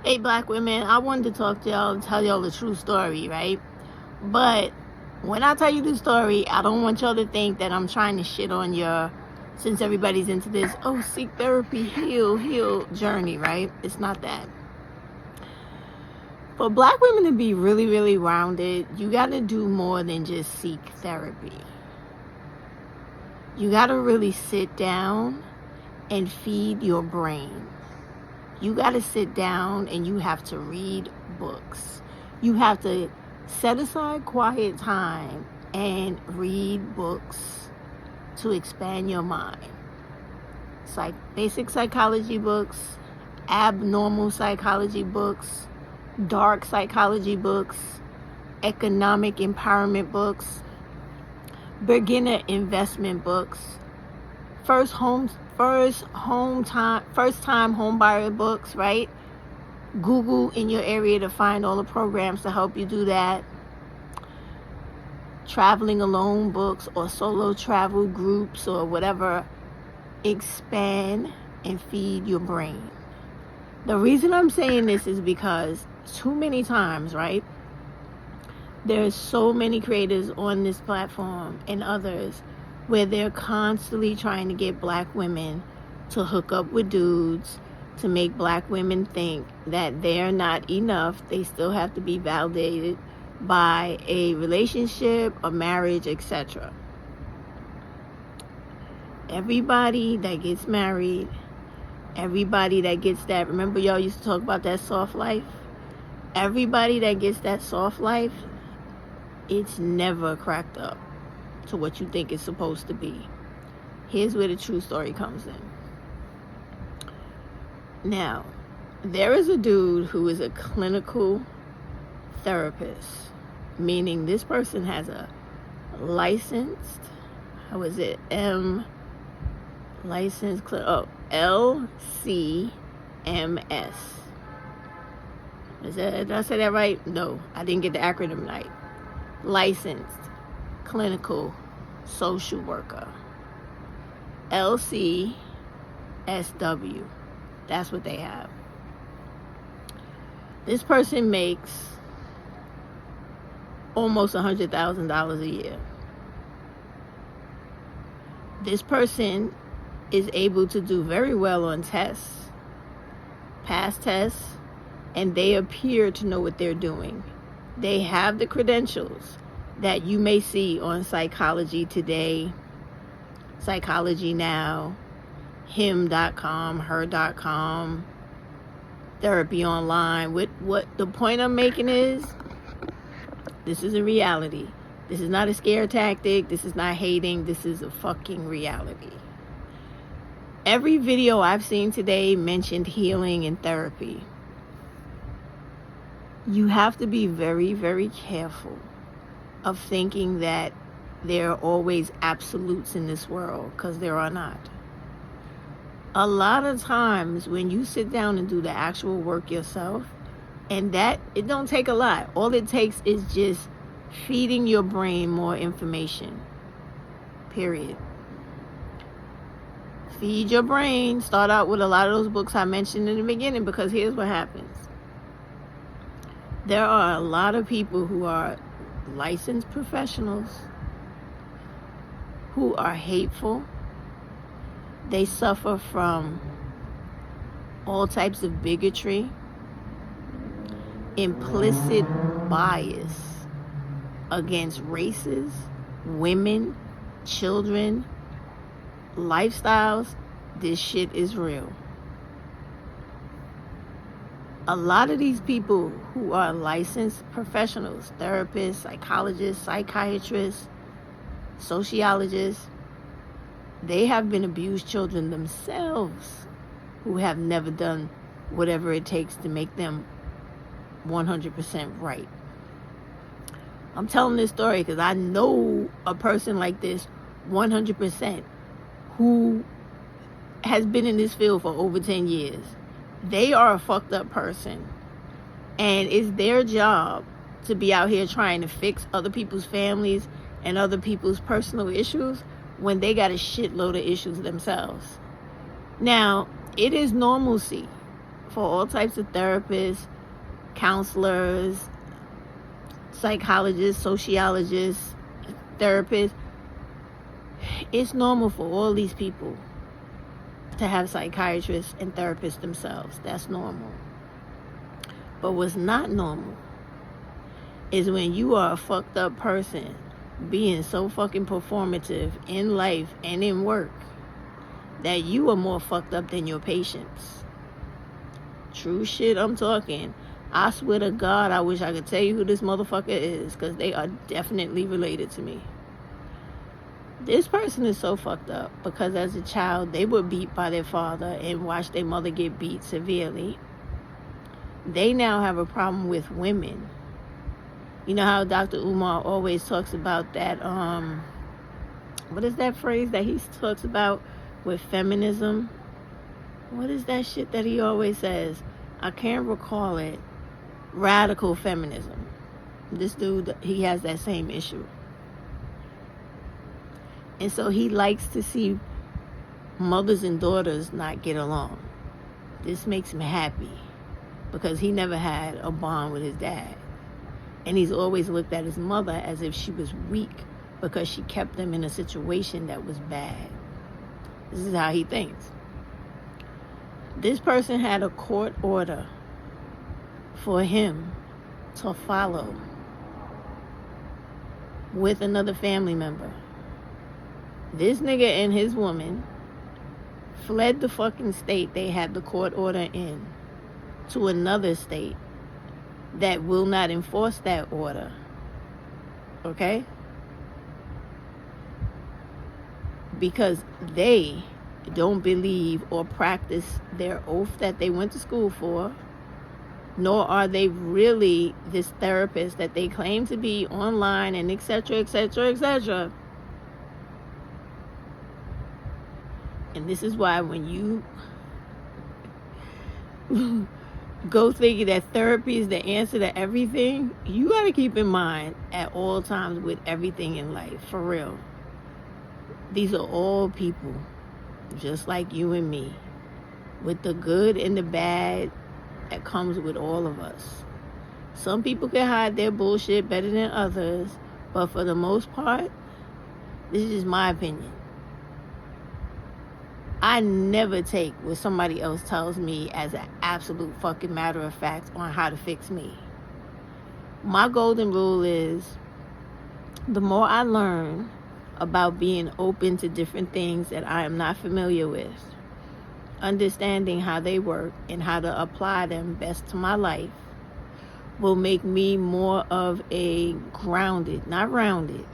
Hey, black women, I wanted to talk to y'all and tell y'all the true story, right? But when I tell you the story, I don't want y'all to think that I'm trying to shit on your, since everybody's into this, oh, seek therapy, heal journey, right? It's not that. For black women to be really, really rounded, you got to do more than just seek therapy. You got to really sit down and feed your brain. You got to sit down and you have to read books. You have to set aside quiet time and read books to expand your mind. Basic psychology books, abnormal psychology books, dark psychology books, economic empowerment books, beginner investment books, first time home buyer books, right? Google in your area to find all the programs to help you do that. Traveling alone books or solo travel groups or whatever. Expand and feed your brain. The reason I'm saying this is because too many times, right? There's so many creators on this platform and others where they're constantly trying to get black women to hook up with dudes, to make black women think that they're not enough. They still have to be validated by a relationship, a marriage, etc. Everybody that gets married, everybody that gets that, remember y'all used to talk about that soft life? Everybody that gets that soft life, it's never cracked up to what you think it's supposed to be. Here's where the true story comes in. Now, there is a dude who is a clinical therapist, meaning this person has a licensed, LCMS. Did I say that right? No, I didn't get the acronym right. Licensed clinical social worker. LCSW. That's what they have. This person makes almost $100,000 a year. This person is able to do very well on tests, pass tests, and they appear to know what they're doing. They have the credentials that you may see on Psychology Today, Psychology Now, him.com, her.com, Therapy Online. What the point I'm making is, this is a reality. This is not a scare tactic. This is not hating. This is a fucking reality. Every video I've seen today mentioned healing and therapy. You have to be very, very careful of thinking that there are always absolutes in this world, because there are not. A lot of times when you sit down and do the actual work yourself, and that, it don't take a lot. All it takes is just feeding your brain more information. Period. Feed your brain. Start out with a lot of those books I mentioned in the beginning, because here's what happens. There are a lot of people who are licensed professionals who are hateful. They suffer from all types of bigotry, implicit bias against races, women, children, lifestyles. This shit is real. A lot of these people who are licensed professionals, therapists, psychologists, psychiatrists, sociologists, they have been abused children themselves who have never done whatever it takes to make them 100% right. I'm telling this story because I know a person like this 100% who has been in this field for over 10 years. They are a fucked up person, and it's their job to be out here trying to fix other people's families and other people's personal issues when they got a shitload of issues themselves. Now, it is normalcy for all types of therapists, counselors, psychologists, sociologists, therapists. It's normal for all these people to have psychiatrists and therapists themselves. That's normal. But what's not normal is when you are a fucked up person being so fucking performative in life and in work that you are more fucked up than your patients. True shit, I'm talking. I swear to God, I wish I could tell you who this motherfucker is, because they are definitely related to me. This person is so fucked up because as a child, they were beat by their father and watched their mother get beat severely. They now have a problem with women. You know how Dr. Umar always talks about that, what is that phrase that he talks about with feminism? What is that shit that he always says? I can't recall it. Radical feminism. This dude, he has that same issue. And so he likes to see mothers and daughters not get along. This makes him happy because he never had a bond with his dad. And he's always looked at his mother as if she was weak because she kept him in a situation that was bad. This is how he thinks. This person had a court order for him to follow with another family member. This nigga and his woman fled the fucking state they had the court order in to another state that will not enforce that order. Okay? Because they don't believe or practice their oath that they went to school for, nor are they really this therapist that they claim to be online and etc., etc., etc. And this is why when you go thinking that therapy is the answer to everything, you got to keep in mind at all times with everything in life, for real. These are all people, just like you and me, with the good and the bad that comes with all of us. Some people can hide their bullshit better than others, but for the most part, this is my opinion. I never take what somebody else tells me as an absolute fucking matter of fact on how to fix me. My golden rule is the more I learn about being open to different things that I am not familiar with, understanding how they work and how to apply them best to my life, will make me more of a grounded, not rounded,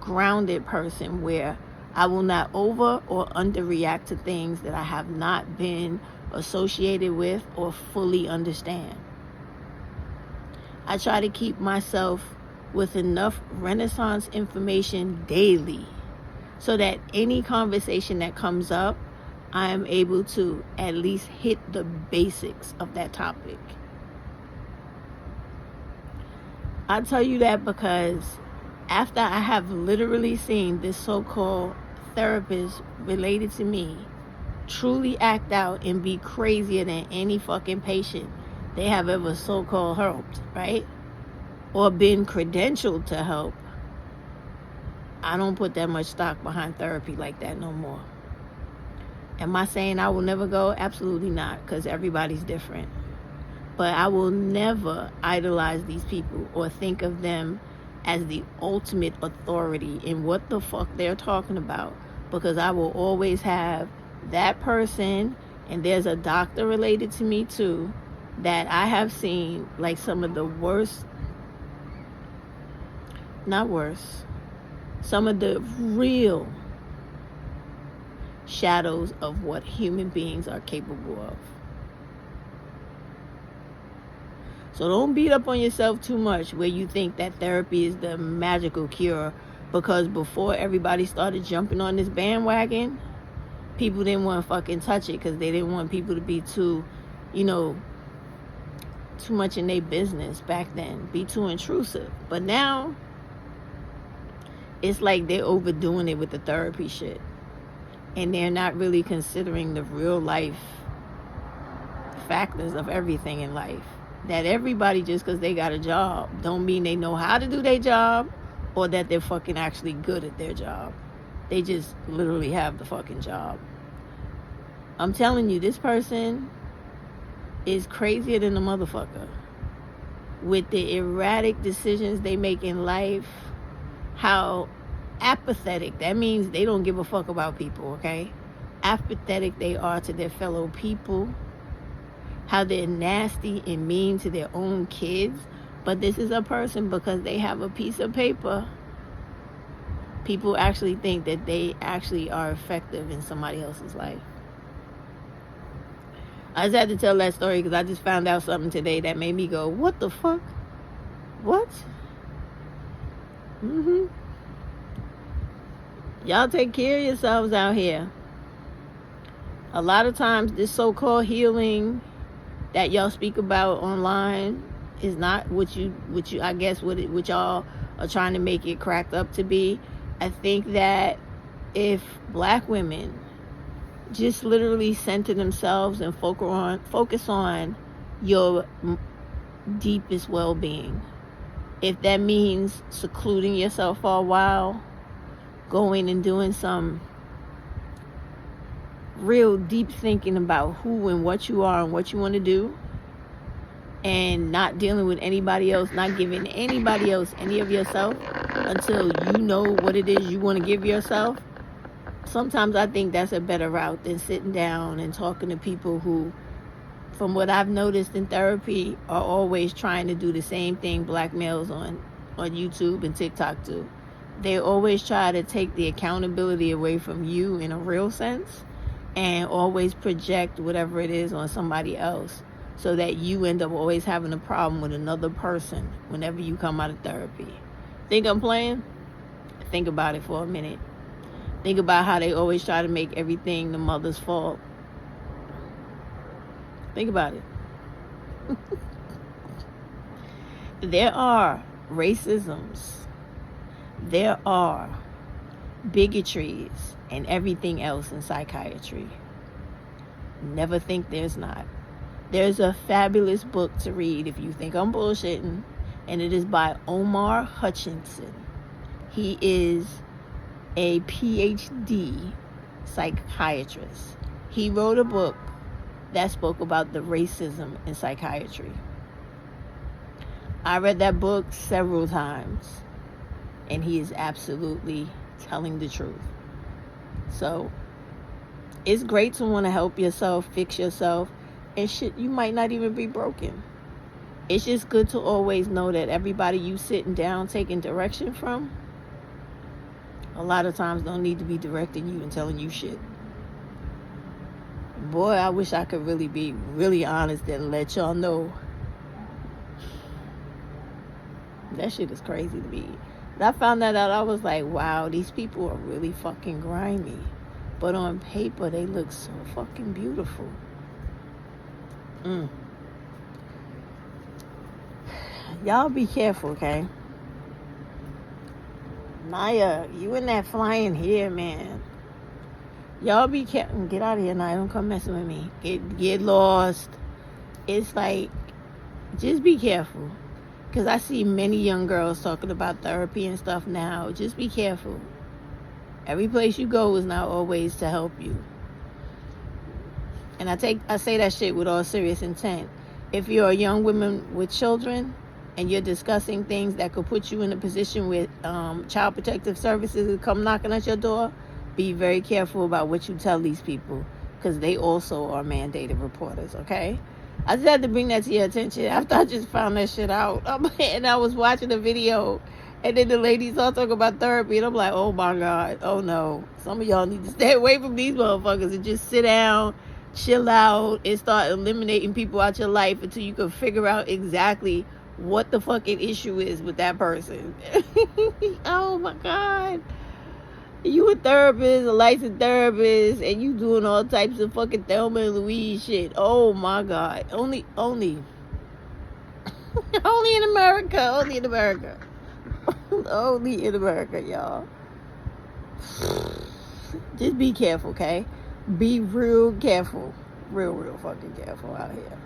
grounded person where I will not over or underreact to things that I have not been associated with or fully understand. I try to keep myself with enough Renaissance information daily so that any conversation that comes up, I am able to at least hit the basics of that topic. I tell you that because after I have literally seen this so-called therapist related to me truly act out and be crazier than any fucking patient they have ever so-called helped, right? Or been credentialed to help, I don't put that much stock behind therapy like that no more. Am I saying I will never go? Absolutely not, because everybody's different. But I will never idolize these people or think of them as the ultimate authority in what the fuck they're talking about, because I will always have that person, and there's a doctor related to me too, that I have seen like some of the worst, not worse, some of the real shadows of what human beings are capable of. So don't beat up on yourself too much where you think that therapy is the magical cure, because before everybody started jumping on this bandwagon, people didn't want to fucking touch it because they didn't want people to be too, too much in their business back then, be too intrusive. But now, it's like they're overdoing it with the therapy shit. And they're not really considering the real life factors of everything in life. That everybody, just because they got a job, don't mean they know how to do their job or that they're fucking actually good at their job. They just literally have the fucking job. I'm telling you, this person is crazier than a motherfucker. With the erratic decisions they make in life, how apathetic, that means they don't give a fuck about people, okay? Apathetic they are to their fellow people, how they're nasty and mean to their own kids. But this is a person, because they have a piece of paper, people actually think that they actually are effective in somebody else's life. I just had to tell that story because I just found out something today that made me go, what the fuck? What? Y'all take care of yourselves out here. A lot of times this so-called healing that y'all speak about online is not what you I guess what y'all are trying to make it cracked up to be. I think that if black women just literally center themselves and focus on your deepest well-being, if that means secluding yourself for a while, going and doing some real deep thinking about who and what you are and what you want to do, and not dealing with anybody else, not giving anybody else any of yourself until you know what it is you want to give yourself. Sometimes I think that's a better route than sitting down and talking to people who, from what I've noticed in therapy, are always trying to do the same thing black males on YouTube and TikTok do. They always try to take the accountability away from you in a real sense and always project whatever it is on somebody else, so that you end up always having a problem with another person whenever you come out of therapy. Think I'm playing? Think about it for a minute. Think about how they always try to make everything the mother's fault. Think about it. There are racisms. There are bigotries and everything else in psychiatry. Never think there's not. There's a fabulous book to read if you think I'm bullshitting, and it is by Omar Hutchinson. He is a PhD psychiatrist. He wrote a book that spoke about the racism in psychiatry. I read that book several times, and he is absolutely telling the truth. So it's great to want to help yourself, fix yourself, and shit, you might not even be broken. It's just good to always know that everybody you sitting down taking direction from, a lot of times don't need to be directing you and telling you shit. Boy, I wish I could really be really honest and let y'all know. That shit is crazy to me. When I found that out, I was like, wow, these people are really fucking grimy. But on paper, they look so fucking beautiful. Y'all be careful, okay? Naya, you in that flying here, man. Y'all be careful. Get out of here, Naya. Don't come messing with me. Get lost. It's like, just be careful. Because I see many young girls talking about therapy and stuff now. Just be careful. Every place you go is not always to help you. And I say that shit with all serious intent. If you're a young woman with children and you're discussing things that could put you in a position with Child Protective Services to come knocking at your door, be very careful about what you tell these people, because they also are mandated reporters, okay? I just had to bring that to your attention after I just found that shit out. And I was watching the video, and then the ladies all talking about therapy, and I'm like, oh my God, oh no. Some of y'all need to stay away from these motherfuckers and just sit down, chill out, and start eliminating people out your life until you can figure out exactly what the fucking issue is with that person. Oh my God. You a therapist, a licensed therapist, and you doing all types of fucking Thelma and Louise shit. Oh my God. Only only in America. Only in America. Only in America, y'all. Just be careful, okay? Be real careful. real fucking careful out here.